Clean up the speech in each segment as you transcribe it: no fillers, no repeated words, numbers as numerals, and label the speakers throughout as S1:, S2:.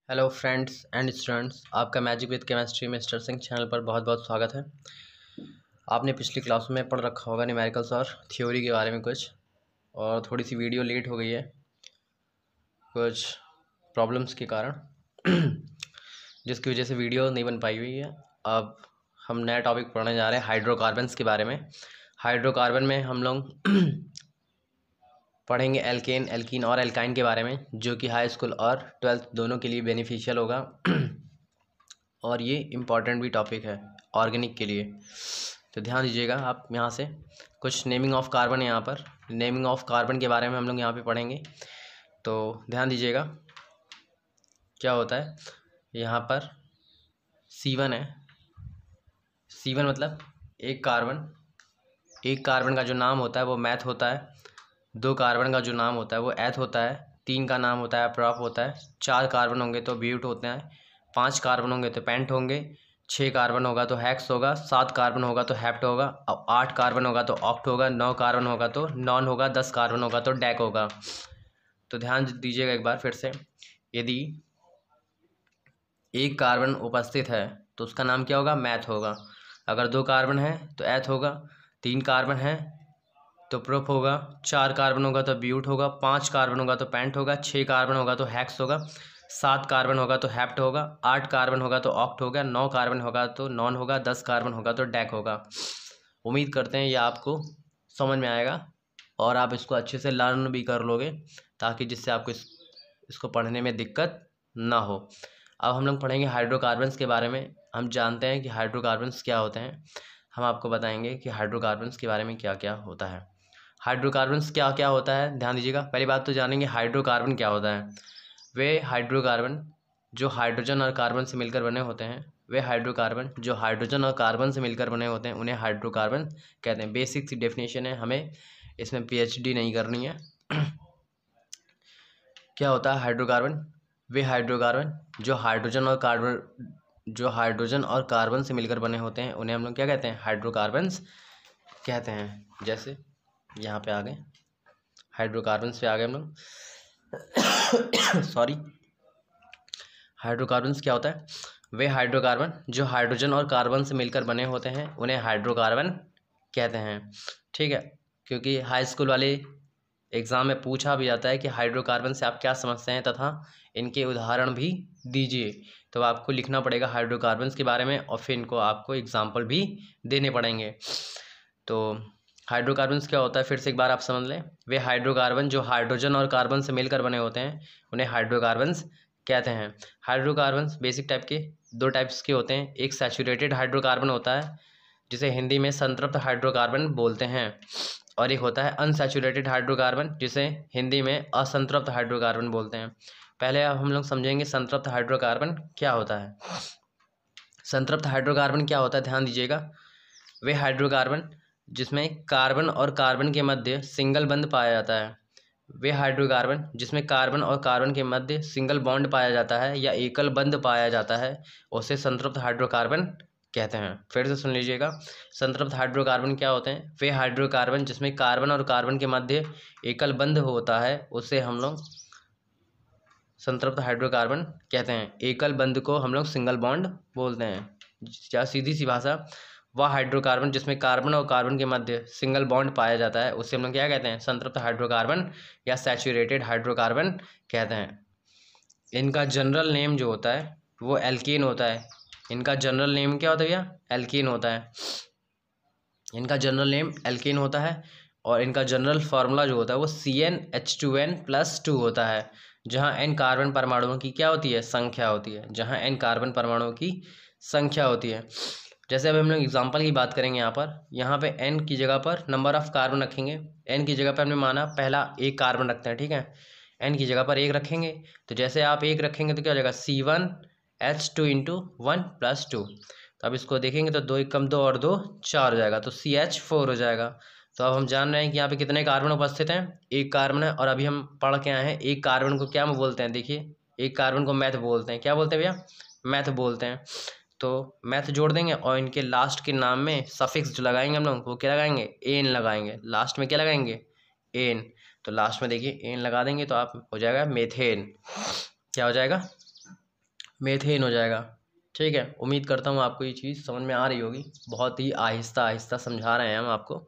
S1: Hello friends and students, आपका magic with chemistry mister Singh channel पर बहुत बहुत स्वागत है। आपने पिछली क्लास में पढ़ रखा होगा न्यूमेरिकल्स और थ्योरी के बारे में कुछ, और थोड़ी सी वीडियो लेट हो गई है कुछ प्रॉब्लम्स के कारण जिसकी वजह से वीडियो नहीं बन पाई हुई है। अब हम नया टॉपिक पढ़ने जा रहे हैं हाइड्रोकार्बन्स के बारे में। हाइड्रोकार्बन में हम लोग पढ़ेंगे एल्केन, एल्कीन और एल्काइन के बारे में, जो कि हाई स्कूल और ट्वेल्थ दोनों के लिए बेनिफिशियल होगा और ये इम्पॉर्टेंट भी टॉपिक है ऑर्गेनिक के लिए। तो ध्यान दीजिएगा आप। यहाँ से कुछ नेमिंग ऑफ कार्बन है, यहाँ पर नेमिंग ऑफ कार्बन के बारे में हम लोग यहाँ पे पढ़ेंगे। तो ध्यान दीजिएगा क्या होता है। यहाँ पर C1 है। C1 मतलब एक कार्बन का जो नाम होता है वो मैथ होता है। 2 कार्बन का जो नाम होता है वो एथ होता है। 3 का नाम होता है प्रॉप होता है। 4 कार्बन होंगे तो ब्यूट होते हैं। 5 कार्बन होंगे तो पेंट होंगे। 6 कार्बन होगा तो हेक्स होगा। 7 कार्बन होगा तो हेप्ट होगा। और 8 कार्बन होगा तो ऑक्ट होगा। 9 कार्बन होगा तो नॉन होगा। 10 कार्बन होगा तो डेक होगा। तो ध्यान दीजिएगा एक बार फिर से। यदि एक कार्बन उपस्थित है तो उसका नाम क्या होगा? मैथ होगा। अगर 2 कार्बन है तो एथ होगा। 3 कार्बन है तो प्रोप होगा। 4 कार्बन होगा तो ब्यूट होगा। 5 कार्बन होगा तो पेंट होगा। 6 कार्बन होगा तो हेक्स होगा। 7 कार्बन होगा तो हेप्ट होगा। 8 कार्बन होगा तो ऑक्ट होगा। 9 कार्बन होगा तो नॉन होगा। 10 कार्बन होगा तो डेक होगा। उम्मीद करते हैं ये आपको समझ में आएगा और आप इसको अच्छे से लर्न भी कर लोगे, ताकि जिससे आपको इसको पढ़ने में दिक्कत ना हो। अब हम लोग पढ़ेंगे हाइड्रोकार्बन्स के बारे में। हम जानते हैं कि हाइड्रोकार्बन्स क्या होते हैं। हम आपको बताएंगे कि हाइड्रोकार्बन्स के बारे में क्या क्या होता है। हाइड्रोकार्बन्स क्या क्या होता है, ध्यान दीजिएगा। पहली बात तो जानेंगे हाइड्रोकार्बन क्या होता है। वे हाइड्रोकार्बन जो हाइड्रोजन और कार्बन से मिलकर बने होते हैं, वे हाइड्रोकार्बन जो हाइड्रोजन और कार्बन से मिलकर बने होते हैं, उन्हें हाइड्रोकार्बन कहते हैं। बेसिक सी डेफिनेशन है, हमें इसमें PhD नहीं करनी है। क्या होता है हाइड्रोकार्बन? वे हाइड्रोकार्बन जो हाइड्रोजन और कार्बन से मिलकर बने होते हैं, उन्हें हम लोग क्या कहते हैं? हाइड्रोकार्बन्स कहते हैं। जैसे यहाँ पे आ गए हाइड्रोकार्बन्स पे आ गए हम लोग। सॉरी। हाइड्रोकार्बन्स क्या होता है? वे हाइड्रोकार्बन जो हाइड्रोजन और कार्बन से मिलकर बने होते हैं, उन्हें हाइड्रोकार्बन कहते हैं। ठीक है, क्योंकि हाई स्कूल वाले एग्ज़ाम में पूछा भी जाता है कि हाइड्रोकार्बन से आप क्या समझते हैं तथा इनके उदाहरण भी दीजिए। तो आपको लिखना पड़ेगा हाइड्रोकार्बन्स के बारे में और फिर इनको आपको एग्जाम्पल भी देने पड़ेंगे। तो हाइड्रोकार्बन्स क्या होता है फिर से एक बार आप समझ लें। वे हाइड्रोकार्बन जो हाइड्रोजन और कार्बन से मिलकर बने होते हैं, उन्हें हाइड्रोकार्बन्स कहते हैं। हाइड्रोकार्बन्स बेसिक टाइप के 2 टाइप्स के होते हैं। एक सैचुरेटेड हाइड्रोकार्बन होता है, जिसे हिंदी में संतृप्त हाइड्रोकार्बन बोलते हैं, और एक होता है अनसैचुरेटेड हाइड्रोकार्बन, जिसे हिंदी में असंतृप्त हाइड्रोकार्बन बोलते हैं। पहले अब हम लोग समझेंगे संतृप्त हाइड्रोकार्बन क्या होता है। संतृप्त हाइड्रोकार्बन क्या होता है, ध्यान दीजिएगा। वे हाइड्रोकार्बन जिसमें कार्बन और कार्बन के मध्य सिंगल बंध पाया जाता है। वे हाइड्रोकार्बन जिसमें कार्बन और कार्बन के मध्य सिंगल बॉन्ड पाया जाता है या एकल बंध पाया जाता है, उसे संतृप्त हाइड्रोकार्बन कहते हैं। फिर से सुन लीजिएगा, संतृप्त हाइड्रोकार्बन क्या होते हैं? वे हाइड्रोकार्बन जिसमें कार्बन और कार्बन के मध्य एकल बंध होता है, उसे हम लोग संतृप्त हाइड्रोकार्बन कहते हैं। एकल बंध को हम लोग सिंगल बॉन्ड बोलते हैं। या सीधी सी भाषा, वह हाइड्रोकार्बन जिसमें कार्बन और कार्बन के मध्य सिंगल बॉन्ड पाया जाता है, उसे हम लोग क्या कहते हैं? संतृप्त हाइड्रोकार्बन या सैचुरेटेड हाइड्रोकार्बन कहते हैं। इनका जनरल नेम जो होता है वो एल्केन होता है। इनका जनरल नेम क्या होता है भैया? एल्केन होता है। इनका जनरल नेम एल्केन होता है और इनका जनरल फार्मूला जो होता है वो CnH2n+2 होता है, जहाँ n कार्बन परमाणुओं की क्या होती है? संख्या होती है। जहाँ n कार्बन परमाणुओं की संख्या होती है। जैसे अब हम लोग एग्जांपल की बात करेंगे। यहाँ पे n की जगह पर नंबर ऑफ कार्बन रखेंगे। n की जगह पर हमने माना पहला एक कार्बन रखते हैं, ठीक है। n की जगह पर 1 रखेंगे, तो जैसे आप 1 रखेंगे तो क्या हो जाएगा? C1H2 × 1+2। तो अब इसको देखेंगे तो 2 × 1 = 2 और 2 4 हो जाएगा, तो CH4 हो जाएगा। तो अब हम जान रहे हैं कि यहाँ पे कितने कार्बन उपस्थित हैं? एक कार्बन है। और अभी हम पढ़ के आए हैं एक कार्बन को क्या बोलते हैं? देखिए, एक कार्बन को मैथ बोलते हैं। क्या बोलते हैं भैया? मैथ बोलते हैं। तो मैथ जोड़ देंगे और इनके लास्ट के नाम में सफिक्स जो लगाएंगे हम लोग, वो क्या लगाएंगे? एन लगाएंगे। लास्ट में क्या लगाएंगे? एन। तो लास्ट में देखिए एन लगा देंगे तो आप हो जाएगा मेथेन। क्या हो जाएगा? मेथेन हो जाएगा। ठीक है, उम्मीद करता हूँ आपको ये चीज़ समझ में आ रही होगी। बहुत ही आहिस्ता आहिस्ता समझा रहे हैं हम आपको।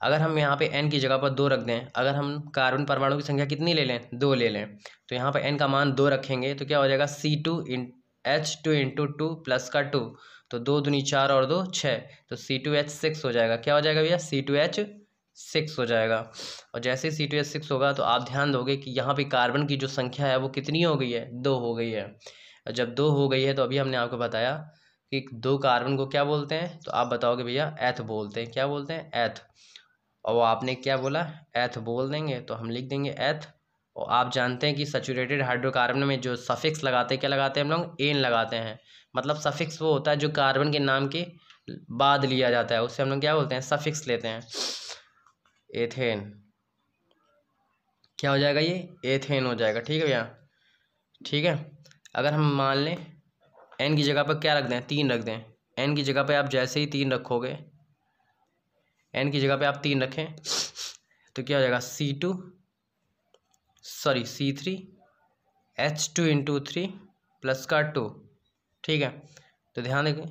S1: अगर हम यहाँ पे n की जगह पर 2 रख दें, अगर हम कार्बन परमाणु की संख्या कितनी ले लें, 2 ले लें, तो यहाँ पर n का मान 2 रखेंगे तो क्या हो जाएगा, C2H2 इंटू 2 प्लस का 2, तो 2 दूनी 4 और 2 6, तो C2H6 हो जाएगा। क्या हो जाएगा भैया, C2H6 हो जाएगा। और जैसे C2H6 होगा तो आप ध्यान दोगे कि यहाँ पे कार्बन की जो संख्या है वो कितनी हो गई है, 2 हो गई है। और जब 2 हो गई है तो अभी हमने आपको बताया कि 2 कार्बन को क्या बोलते हैं, तो आप बताओगे भैया एथ बोलते हैं। क्या बोलते हैं, एथ। और वो आपने क्या बोला, एथ बोल देंगे, तो हम लिख देंगे एथ। और आप जानते हैं कि सैचुरेटेड हाइड्रोकार्बन में जो सफिक्स लगाते हैं, क्या लगाते हैं हम लोग, एन लगाते हैं। मतलब सफिक्स वो होता है जो कार्बन के नाम के बाद लिया जाता है, उससे हम लोग क्या बोलते हैं, सफिक्स लेते हैं। एथेन क्या हो जाएगा, ये एथेन हो जाएगा। ठीक है भैया, ठीक है। अगर हम मान लें एन की जगह पर क्या रख दें, 3 रख दें। एन की जगह पे आप जैसे ही 3 रखोगे, एन की जगह पे आप 3 रखें तो क्या हो जाएगा, C3H2 इंटू 3 प्लस का 2। ठीक है, तो ध्यान देंगे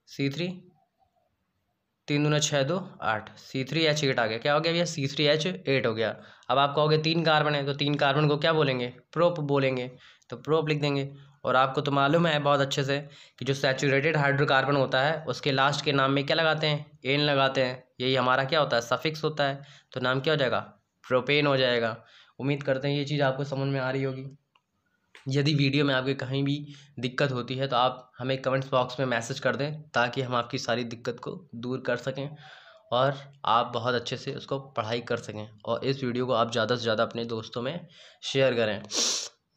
S1: C3 3 दूना 6 2 8, C3H8 आ गया। क्या हो गया भैया, C3H8 हो गया। अब आप कहोगे 3 कार्बन है, तो 3 कार्बन को क्या बोलेंगे, प्रोप बोलेंगे, तो प्रोप लिख देंगे। और आपको तो मालूम है बहुत अच्छे से कि जो सैचुरेटेड हाइड्रोकार्बन होता है उसके लास्ट के नाम में क्या लगाते हैं, एन लगाते हैं। यही हमारा क्या होता है, सफिक्स होता है। तो नाम क्या हो जाएगा, प्रोपेन हो जाएगा। उम्मीद करते हैं ये चीज़ आपको समझ में आ रही होगी। यदि वीडियो में आपके कहीं भी दिक्कत होती है तो आप हमें कमेंट्स बॉक्स में मैसेज कर दें, ताकि हम आपकी सारी दिक्कत को दूर कर सकें और आप बहुत अच्छे से उसको पढ़ाई कर सकें। और इस वीडियो को आप ज़्यादा से ज़्यादा अपने दोस्तों में शेयर करें।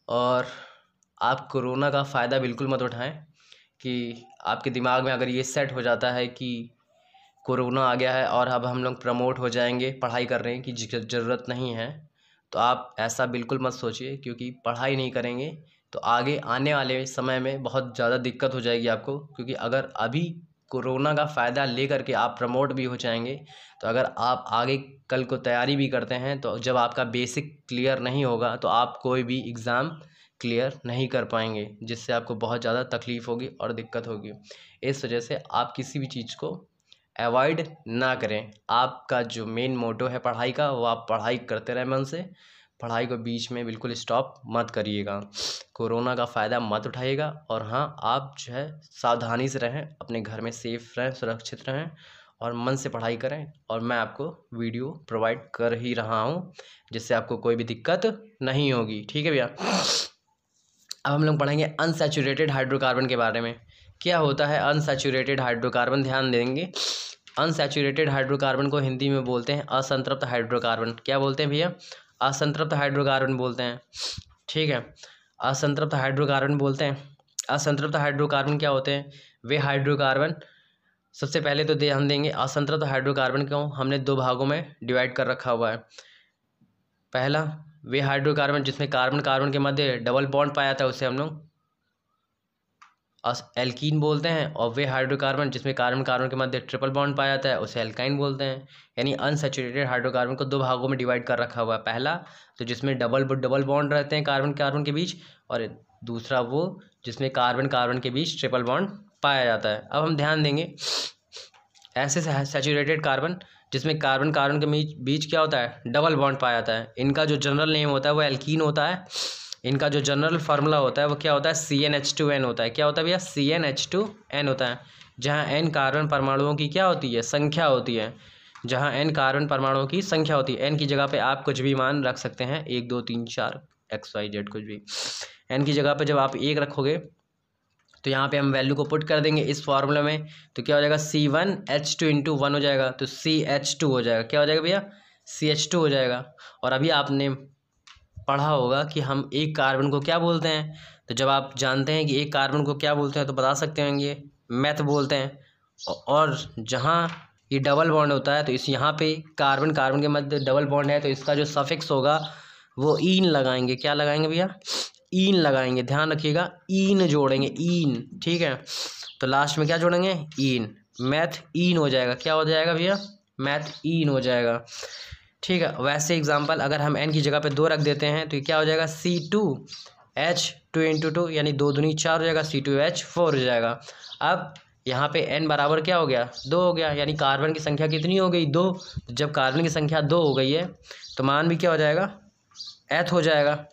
S1: और आप कोरोना का फ़ायदा बिल्कुल मत उठाएं कि आपके दिमाग में अगर ये सेट हो जाता है कि कोरोना आ गया है और अब हम लोग प्रमोट हो जाएंगे, पढ़ाई कर रहे हैं, कि ज़रूरत नहीं है, तो आप ऐसा बिल्कुल मत सोचिए। क्योंकि पढ़ाई नहीं करेंगे तो आगे आने वाले समय में बहुत ज़्यादा दिक्कत हो जाएगी आपको। क्योंकि अगर अभी कोरोना का फ़ायदा लेकर के आप प्रमोट भी हो जाएंगे, तो अगर आप आगे कल को तैयारी भी करते हैं तो जब आपका बेसिक क्लियर नहीं होगा तो आप कोई भी एग्ज़ाम क्लियर नहीं कर पाएंगे, जिससे आपको बहुत ज़्यादा तकलीफ़ होगी और दिक्कत होगी। इस वजह से आप किसी भी चीज़ को अवॉइड ना करें। आपका जो मेन मोटो है पढ़ाई का, वो आप पढ़ाई करते रहें मन से। पढ़ाई को बीच में बिल्कुल स्टॉप मत करिएगा। कोरोना का फ़ायदा मत उठाइएगा। और हाँ, आप जो है सावधानी से रहें, अपने घर में सेफ रहें, सुरक्षित रहें और मन से पढ़ाई करें। और मैं आपको वीडियो प्रोवाइड कर ही रहा हूँ, जिससे आपको कोई भी दिक्कत नहीं होगी। ठीक है भैया, अब हम लोग पढ़ेंगे अनसैचुरेटेड हाइड्रोकार्बन के बारे में। क्या होता है अनसैचुरेटेड हाइड्रोकार्बन, ध्यान देंगे। अनसैचुरेटेड हाइड्रोकार्बन को हिंदी में बोलते हैं असंतृप्त हाइड्रोकार्बन। क्या बोलते हैं भैया, असंतृप्त हाइड्रोकार्बन बोलते हैं। ठीक है, असंतृप्त हाइड्रोकार्बन बोलते हैं। असंतृप्त हाइड्रोकार्बन क्या होते हैं, वे हाइड्रोकार्बन, सबसे पहले तो ध्यान देंगे असंतृप्त हाइड्रोकार्बन को हमने 2 भागों में डिवाइड कर रखा हुआ है। पहला, वे हाइड्रोकार्बन जिसमें कार्बन कार्बन के मध्य डबल बॉन्ड पाया था उसे हम लोग एल्कीन बोलते हैं। और वे हाइड्रोकार्बन जिसमें कार्बन कार्बन के मध्य ट्रिपल बॉन्ड पाया जाता है उसे एल्काइन बोलते हैं। यानी अनसैचुरेटेड हाइड्रोकार्बन को 2 भागों में डिवाइड कर रखा हुआ है। पहला तो जिसमें डबल बॉन्ड रहते हैं कार्बन कार्बन के बीच, और दूसरा वो जिसमें कार्बन कार्बन के बीच ट्रिपल बॉन्ड पाया जाता है। अब हम ध्यान देंगे ऐसे सैचुरेटेड कार्बन जिसमें कार्बन कार्बन के बीच क्या होता है, डबल बॉन्ड पाया जाता है। इनका जो जनरल नेम होता है वो एल्कीन होता है। इनका जो जनरल फार्मूला होता है वो क्या होता है, CnH2n होता है। क्या होता है भैया, CnH2n होता है। जहाँ n कार्बन परमाणुओं की क्या होती है, संख्या होती है। जहाँ n कार्बन परमाणुओं की संख्या होती है। n की जगह पे आप कुछ भी मान रख सकते हैं, 1 2 3 4 XYZ कुछ भी। n की जगह पे जब आप 1 रखोगे तो यहाँ पे हम वैल्यू को पुट कर देंगे इस फार्मूला में, तो क्या हो जाएगा, C1H2 इंटू 1 हो जाएगा, तो CH2 हो जाएगा। क्या हो जाएगा भैया, CH2 हो जाएगा। और अभी आपने पढ़ा होगा कि हम एक कार्बन को क्या बोलते हैं, तो जब आप जानते हैं कि एक कार्बन को क्या बोलते हैं तो बता सकते होंगे, मेथ बोलते हैं। और जहाँ ये डबल बॉन्ड होता है तो इस यहाँ पे कार्बन कार्बन के मध्य डबल बॉन्ड है, तो इसका जो सफिक्स होगा वो ईन लगाएंगे। क्या लगाएंगे भैया, ईन लगाएंगे। ध्यान रखिएगा, ईन जोड़ेंगे, ईन। ठीक है, तो लास्ट में क्या जोड़ेंगे, ईन। मैथ ईन हो जाएगा। क्या हो जाएगा भैया, मैथ ईन हो जाएगा। ठीक है, वैसे एग्जांपल अगर हम n की जगह पे 2 रख देते हैं तो ये क्या हो जाएगा, C2H2 2 × 2 यानी 2 दूनी 4 हो जाएगा, C2H4 हो जाएगा। अब यहाँ पे n बराबर क्या हो गया, 2 हो गया, यानी कार्बन की संख्या कितनी हो गई, 2। जब कार्बन की संख्या 2 हो गई है तो मान भी क्या हो जाएगा, एथ हो जाएगा।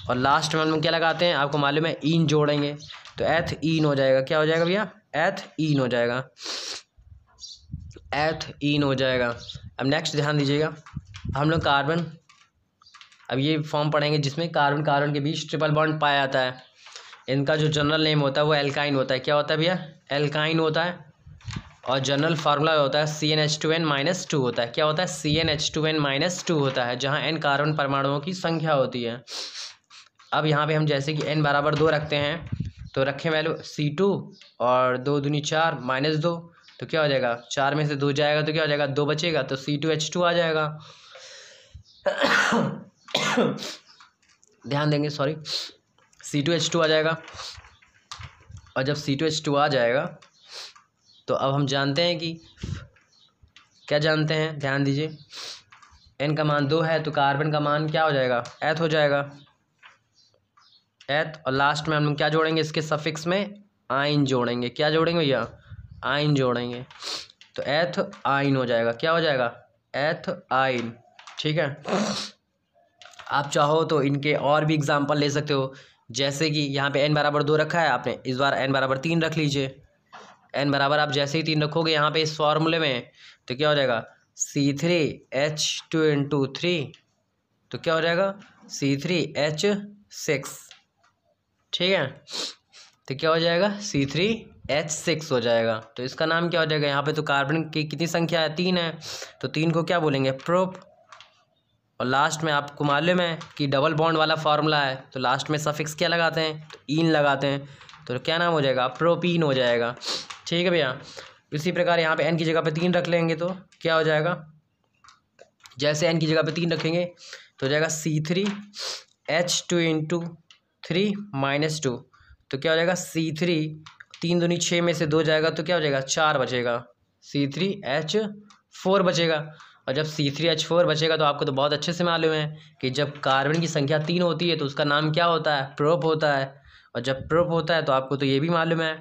S1: और लास्ट में हम लोग क्या लगाते हैं, आपको मालूम है ईन जोड़ेंगे, तो एथ ईन हो जाएगा। क्या हो जाएगा भैया, एथ ईन हो जाएगा, एथ ईन हो जाएगा। अब नेक्स्ट ध्यान दीजिएगा, हम लोग कार्बन, अब ये फॉर्म पढ़ेंगे जिसमें कार्बन कार्बन के बीच ट्रिपल बॉन्ड पाया जाता है। इनका जो जनरल नेम होता है वो एल्काइन होता है। क्या होता है भैया, एल्काइन होता है। और जनरल फार्मूला होता है CnH2n-2 होता है। क्या होता है, CnH2n-2 होता है, जहाँ n कार्बन परमाणुओं की संख्या होती है। अब यहाँ पे हम जैसे कि n बराबर 2 रखते हैं, तो रखें वैल्यू C2 और 2 दूनी 4 -2, तो क्या हो जाएगा, 4 में से 2 जाएगा तो क्या हो जाएगा, 2 बचेगा, तो C2H2 आ जाएगा। ध्यान देंगे, सॉरी, C2H2 आ जाएगा। और जब C2H2 आ जाएगा तो अब हम जानते हैं कि क्या जानते हैं, ध्यान दीजिए, n का मान 2 है तो कार्बन का मान क्या हो जाएगा, एथ हो जाएगा, एथ। और लास्ट में हम लोग क्या जोड़ेंगे, इसके सफिक्स में आइन जोड़ेंगे। क्या जोड़ेंगे भैया, आइन जोड़ेंगे, तो एथ आइन हो जाएगा। क्या हो जाएगा, एथ आइन। ठीक है, आप चाहो तो इनके और भी एग्जाम्पल ले सकते हो, जैसे कि यहाँ पे n बराबर 2 रखा है आपने, इस बार n बराबर 3 रख लीजिए। n बराबर आप जैसे ही 3 रखोगे यहाँ पे इस फॉर्मूले में, तो क्या हो जाएगा, C3H2n2 तो क्या हो जाएगा, C3H6। ठीक है, तो क्या हो जाएगा, C3H6 हो जाएगा। तो इसका नाम क्या हो जाएगा, यहाँ पे तो कार्बन की कितनी संख्या है, 3 है, तो 3 को क्या बोलेंगे, प्रोप। और लास्ट में आपको मालूम है कि डबल बॉन्ड वाला फार्मूला है, तो लास्ट में सफिक्स क्या लगाते हैं, तो ईन लगाते हैं, तो क्या नाम हो जाएगा, प्रोपीन हो जाएगा। ठीक है भैया, इसी प्रकार यहाँ पे n की जगह पे 3 रख लेंगे तो क्या हो जाएगा, जैसे n की जगह पे 3 रखेंगे तो हो जाएगा C3H2n2 तो क्या हो जाएगा, C3, 3 दूनी 6 में से 2 जाएगा तो क्या हो जाएगा, 4 बचेगा, C3H4 बचेगा। और जब C3H4 बचेगा तो आपको तो बहुत अच्छे से मालूम है कि जब कार्बन की संख्या 3 होती है तो उसका नाम क्या होता है, प्रोप होता है। और जब प्रोप होता है तो आपको तो ये भी मालूम है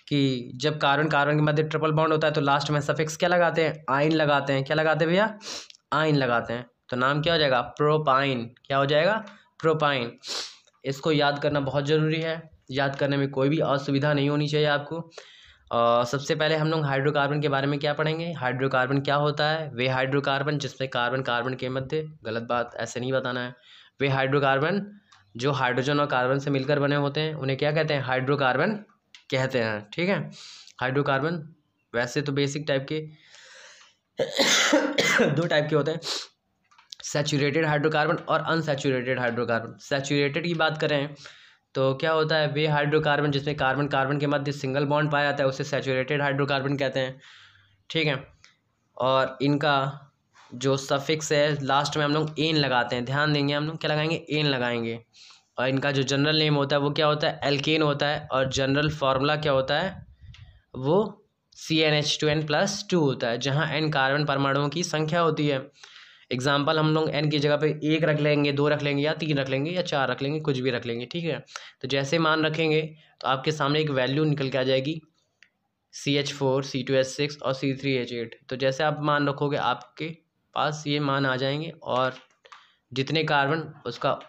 S1: कि जब कार्बन कार्बन के मध्य ट्रिपल बॉन्ड होता है तो लास्ट में सफिक्स क्या लगाते हैं, आइन लगाते हैं। क्या लगाते हैं भैया, आइन लगाते हैं, तो नाम क्या हो जाएगा, प्रोपाइन। क्या हो जाएगा, प्रोपाइन। इसको याद करना बहुत ज़रूरी है, याद करने में कोई भी असुविधा नहीं होनी चाहिए आपको। सबसे पहले हम लोग हाइड्रोकार्बन के बारे में क्या पढ़ेंगे, हाइड्रोकार्बन क्या होता है, वे हाइड्रोकार्बन जिसमें कार्बन कार्बन के मध्य, गलत बात ऐसे नहीं बताना है, वे हाइड्रोकार्बन जो हाइड्रोजन और कार्बन से मिलकर बने होते हैं उन्हें क्या कहते हैं, हाइड्रोकार्बन कहते हैं। ठीक है, हाइड्रोकार्बन वैसे तो बेसिक टाइप के 2 टाइप के होते हैं, सैचुरेटेड हाइड्रोकार्बन और अनसैचुरेटेड हाइड्रोकार्बन। सैचुरेटेड की बात करें तो क्या होता है, वे हाइड्रोकार्बन जिसमें कार्बन कार्बन के मध्य सिंगल बॉन्ड पाया जाता है उसे सैचुरेटेड हाइड्रोकार्बन कहते हैं। ठीक है, और इनका जो सफिक्स है लास्ट में हम लोग एन लगाते हैं। ध्यान देंगे, हम लोग क्या लगाएंगे, एन लगाएंगे। और इनका जो जनरल नेम होता है वो क्या होता है, एल्केन होता है। और जनरल फार्मूला क्या होता है, वो CnH2n+2 होता है, जहाँ n कार्बन परमाणुओं की संख्या होती है। एग्जाम्पल हम लोग n की जगह पे 1 रख लेंगे, 2 रख लेंगे, या 3 रख लेंगे, या 4 रख लेंगे, कुछ भी रख लेंगे। ठीक है, तो जैसे मान रखेंगे तो आपके सामने एक वैल्यू निकल के आ जाएगी, CH4, C2H6 और C3H8। तो जैसे आप मान रखोगे आपके पास ये मान आ जाएंगे, और जितने कार्बन उसका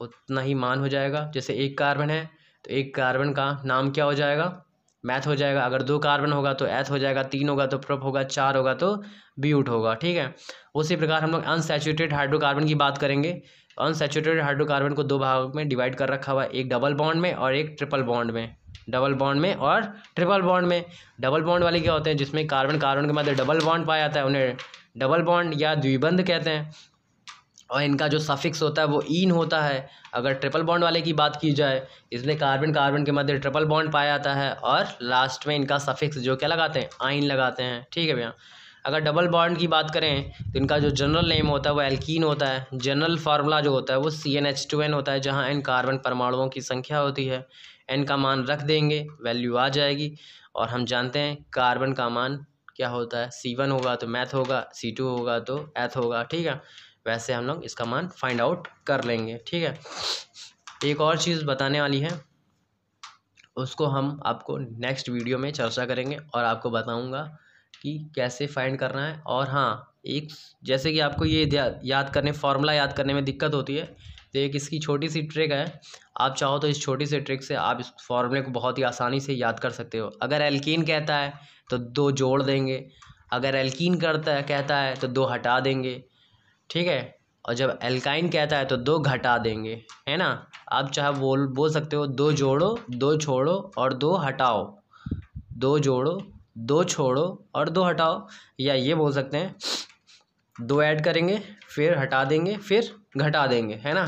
S1: उतना ही मान हो जाएगा। जैसे 1 कार्बन है तो 1 कार्बन का नाम क्या हो जाएगा, मैथ हो जाएगा। अगर 2 कार्बन होगा तो एथ हो जाएगा, 3 होगा तो प्रोप होगा, 4 होगा तो ब्यूट होगा। ठीक है, उसी प्रकार हम लोग अनसैचुरेटेड हाइड्रोकार्बन की बात करेंगे। अनसैचुरेटेड हाइड्रोकार्बन को 2 भागों में डिवाइड कर रखा हुआ है, एक डबल बॉन्ड में और एक ट्रिपल बॉन्ड में। डबल बॉन्ड में और ट्रिपल बॉन्ड में। डबल बॉन्ड वाले क्या होते हैं, जिसमें कार्बन कार्बन के मध्य डबल बॉन्ड पाया जाता है, उन्हें डबल बॉन्ड या द्विबंध कहते हैं। और इनका जो सफिक्स होता है वो ईन होता है। अगर ट्रिपल बॉन्ड वाले की बात की जाए, इसमें कार्बन कार्बन के मध्य ट्रिपल बॉन्ड पाया जाता है, और लास्ट में इनका सफिक्स जो क्या लगाते हैं, आइन लगाते हैं। ठीक है भैया, अगर डबल बॉन्ड की बात करें तो इनका जो जनरल नेम होता है वो एल्कीन होता है। जनरल फार्मूला जो होता है वो CnH2n होता है, जहाँ n कार्बन परमाणुओं की संख्या होती है। n का मान रख देंगे, वैल्यू आ जाएगी। और हम जानते हैं कार्बन का मान क्या होता है, C1 होगा तो मैथ होगा, C2 होगा तो एथ होगा। ठीक है, वैसे हम लोग इसका मान फाइंड आउट कर लेंगे। ठीक है, एक और चीज़ बताने वाली है, उसको हम आपको नेक्स्ट वीडियो में चर्चा करेंगे और आपको बताऊंगा कि कैसे फाइंड करना है। और हाँ, एक जैसे कि आपको ये याद करने फार्मूला याद करने में दिक्कत होती है, तो एक इसकी छोटी सी ट्रिक है। आप चाहो तो इस छोटी सी ट्रिक से आप इस फार्मूले को बहुत ही आसानी से याद कर सकते हो। अगर एल्कीन कहता है तो 2 जोड़ देंगे, अगर एल्कीन कहता है तो 2 हटा देंगे, ठीक है। और जब एल्काइन कहता है तो 2 घटा देंगे, है ना। आप चाहे बोल सकते हो 2 जोड़ो 2 छोड़ो और 2 हटाओ, 2 जोड़ो 2 छोड़ो और 2 हटाओ। या ये बोल सकते हैं 2 ऐड करेंगे फिर हटा देंगे फिर घटा देंगे, है ना।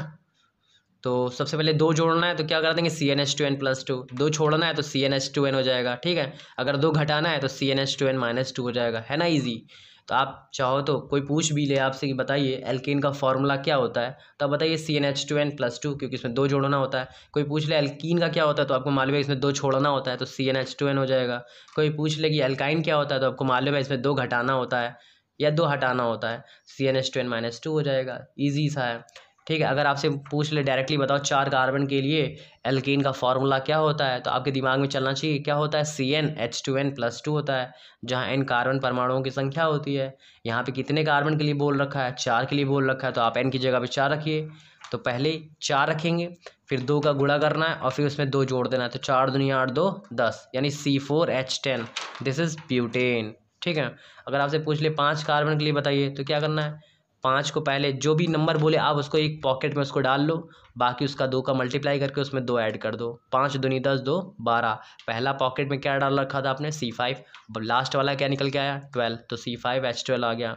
S1: तो सबसे पहले 2 जोड़ना है तो क्या कर देंगे CnH2n+2, 2 छोड़ना है तो CnH2n हो जाएगा, ठीक है। अगर 2 घटाना है तो CnH2n-2 हो जाएगा, है ना, ईजी। तो आप चाहो तो कोई पूछ भी ले आपसे कि बताइए एल्कीन का फॉर्मूला क्या होता है, तो आप बताइए CnH2n+2, क्योंकि इसमें 2 जोड़ना होता है। कोई पूछ ले एल्कीन का क्या होता है तो आपको मालूम है इसमें 2 छोड़ना होता है तो CnH2n हो जाएगा। कोई पूछ ले कि एल्काइन क्या होता है तो आपको मालूम है इसमें 2 घटाना होता है या 2 हटाना होता है, CnH2n-2 हो जाएगा, ईजी सा है, ठीक है। अगर आपसे पूछ ले डायरेक्टली बताओ 4 कार्बन के लिए एल्कीन का फॉर्मूला क्या होता है, तो आपके दिमाग में चलना चाहिए क्या होता है, CnH2n+2 होता है, जहाँ n कार्बन परमाणुओं की संख्या होती है। यहाँ पे कितने कार्बन के लिए बोल रखा है, 4 के लिए बोल रखा है, तो आप n की जगह पे 4 रखिए। तो पहले 4 रखेंगे, फिर 2 का गुणा करना है और फिर उसमें 2 जोड़ देना है, तो 4 दूनी 8 2 10, यानी C4H10, दिस इज ब्यूटेन, ठीक है। अगर आपसे पूछ ले 5 कार्बन के लिए बताइए तो क्या करना है, 5 को पहले जो भी नंबर बोले आप उसको एक पॉकेट में उसको डाल लो, बाकी उसका 2 का मल्टीप्लाई करके उसमें 2 ऐड कर दो, 5 दूनी 10 2 12। पहला पॉकेट में क्या डाल रखा था आपने C5, लास्ट वाला क्या निकल के आया 12, तो C5H12 आ गया,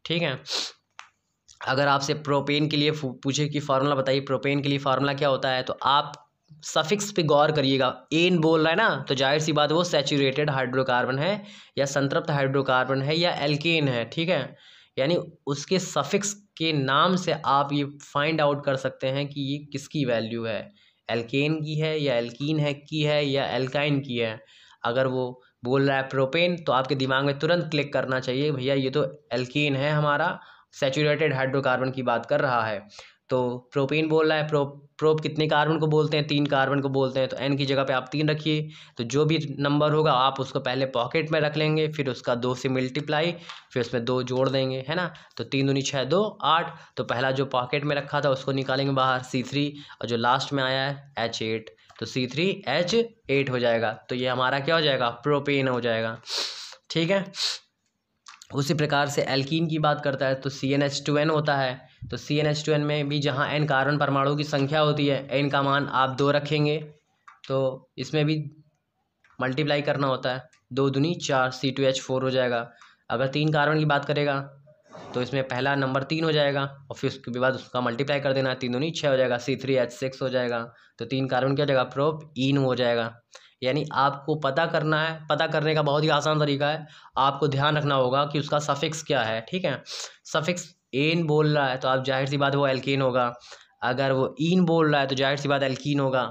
S1: ठीक है। अगर आपसे प्रोपेन के लिए पूछे कि फार्मूला बताइए प्रोपेन के लिए फार्मूला क्या होता है, तो आप सफिक्स पे गौर करिएगा। एन बोल रहा है ना, तो जाहिर सी बात वो सैचुरेटेड हाइड्रोकार्बन है या संतृप्त हाइड्रोकार्बन है या एल्केन है, ठीक है। यानी उसके सफिक्स के नाम से आप ये फाइंड आउट कर सकते हैं कि ये किसकी वैल्यू है, एल्केन की है या एल्कीन है की है या एल्काइन की है। अगर वो बोल रहा है प्रोपेन तो आपके दिमाग में तुरंत क्लिक करना चाहिए भैया ये तो एल्कीन है, हमारा सैचुरेटेड हाइड्रोकार्बन की बात कर रहा है। तो प्रोपेन बोल रहा है, प्रोप कितने कार्बन को बोलते हैं, 3 कार्बन को बोलते हैं, तो n की जगह पे आप 3 रखिए। तो जो भी नंबर होगा आप उसको पहले पॉकेट में रख लेंगे, फिर उसका 2 से मल्टीप्लाई, फिर उसमें 2 जोड़ देंगे, है ना। तो 3 दूनी 6 2 8, तो पहला जो पॉकेट में रखा था उसको निकालेंगे बाहर C3, और जो लास्ट में आया है H8, तो C3H8 हो जाएगा। तो ये हमारा क्या हो जाएगा, प्रोपेन हो जाएगा, ठीक है। उसी प्रकार से एल्कीन की बात करता है तो CnH2n होता है, तो CnH2n में भी जहाँ n कार्बन परमाणु की संख्या होती है, n का मान आप 2 रखेंगे, तो इसमें भी मल्टीप्लाई करना होता है, 2 दूनी 4 C2H4 हो जाएगा। अगर 3 कार्बन की बात करेगा तो इसमें पहला नंबर 3 हो जाएगा और फिर उसके बाद उसका मल्टीप्लाई कर देना है, 3 दूनी 6 हो जाएगा, C3H6 हो जाएगा। तो 3 कार्बन क्या हो जाएगा, प्रोपीन हो जाएगा। यानी आपको पता करना है, पता करने का बहुत ही आसान तरीका है, आपको ध्यान रखना होगा कि उसका सफिक्स क्या है, ठीक है। सफिक्स एन बोल रहा है तो आप जाहिर सी बात वो एल्केन होगा, अगर वो ईन बोल रहा है तो जाहिर सी बात एल्कीन होगा,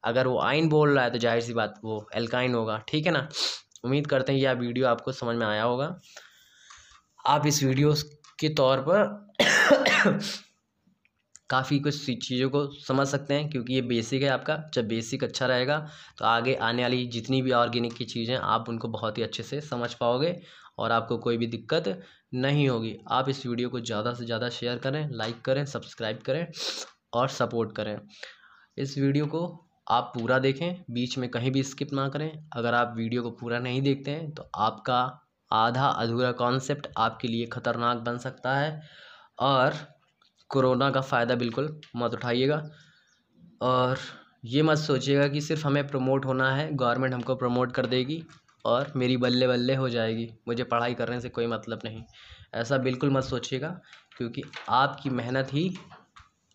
S1: अगर वो आइन बोल रहा है तो जाहिर सी बात वो एल्काइन होगा, ठीक है ना। उम्मीद करते हैं यह वीडियो आपको समझ में आया होगा। आप इस वीडियो के तौर पर काफ़ी कुछ चीज़ों को समझ सकते हैं, क्योंकि ये बेसिक है आपका। जब बेसिक अच्छा रहेगा तो आगे आने वाली जितनी भी ऑर्गेनिक की चीज़ें आप उनको बहुत ही अच्छे से समझ पाओगे और आपको कोई भी दिक्कत नहीं होगी। आप इस वीडियो को ज़्यादा से ज़्यादा शेयर करें, लाइक करें, सब्सक्राइब करें और सपोर्ट करें। इस वीडियो को आप पूरा देखें, बीच में कहीं भी स्किप ना करें। अगर आप वीडियो को पूरा नहीं देखते हैं तो आपका आधा अधूरा कॉन्सेप्ट आपके लिए ख़तरनाक बन सकता है, और कोरोना का फ़ायदा बिल्कुल मत उठाइएगा। और ये मत सोचिएगा कि सिर्फ हमें प्रमोट होना है, गवर्नमेंट हमको प्रमोट कर देगी और मेरी बल्ले बल्ले हो जाएगी, मुझे पढ़ाई करने से कोई मतलब नहीं, ऐसा बिल्कुल मत सोचिएगा, क्योंकि आपकी मेहनत ही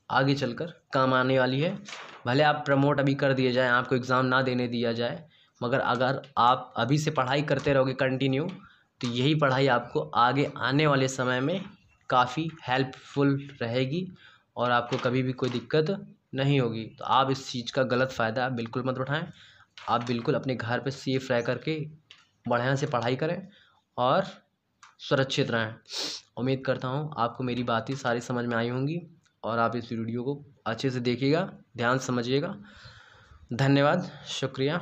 S1: आगे चलकर काम आने वाली है। भले आप प्रमोट अभी कर दिए जाए, आपको एग्ज़ाम ना देने दिया जाए, मगर अगर आप अभी से पढ़ाई करते रहोगे कंटिन्यू, तो यही पढ़ाई आपको आगे आने वाले समय में काफ़ी हेल्पफुल रहेगी और आपको कभी भी कोई दिक्कत नहीं होगी। तो आप इस चीज़ का गलत फ़ायदा बिल्कुल मत उठाएं। आप बिल्कुल अपने घर पे सेफ रह करके बढ़िया से पढ़ाई करें और सुरक्षित रहें। उम्मीद करता हूँ आपको मेरी बातें सारी समझ में आई होंगी और आप इस वीडियो को अच्छे से देखिएगा, ध्यान से समझिएगा। धन्यवाद, शुक्रिया।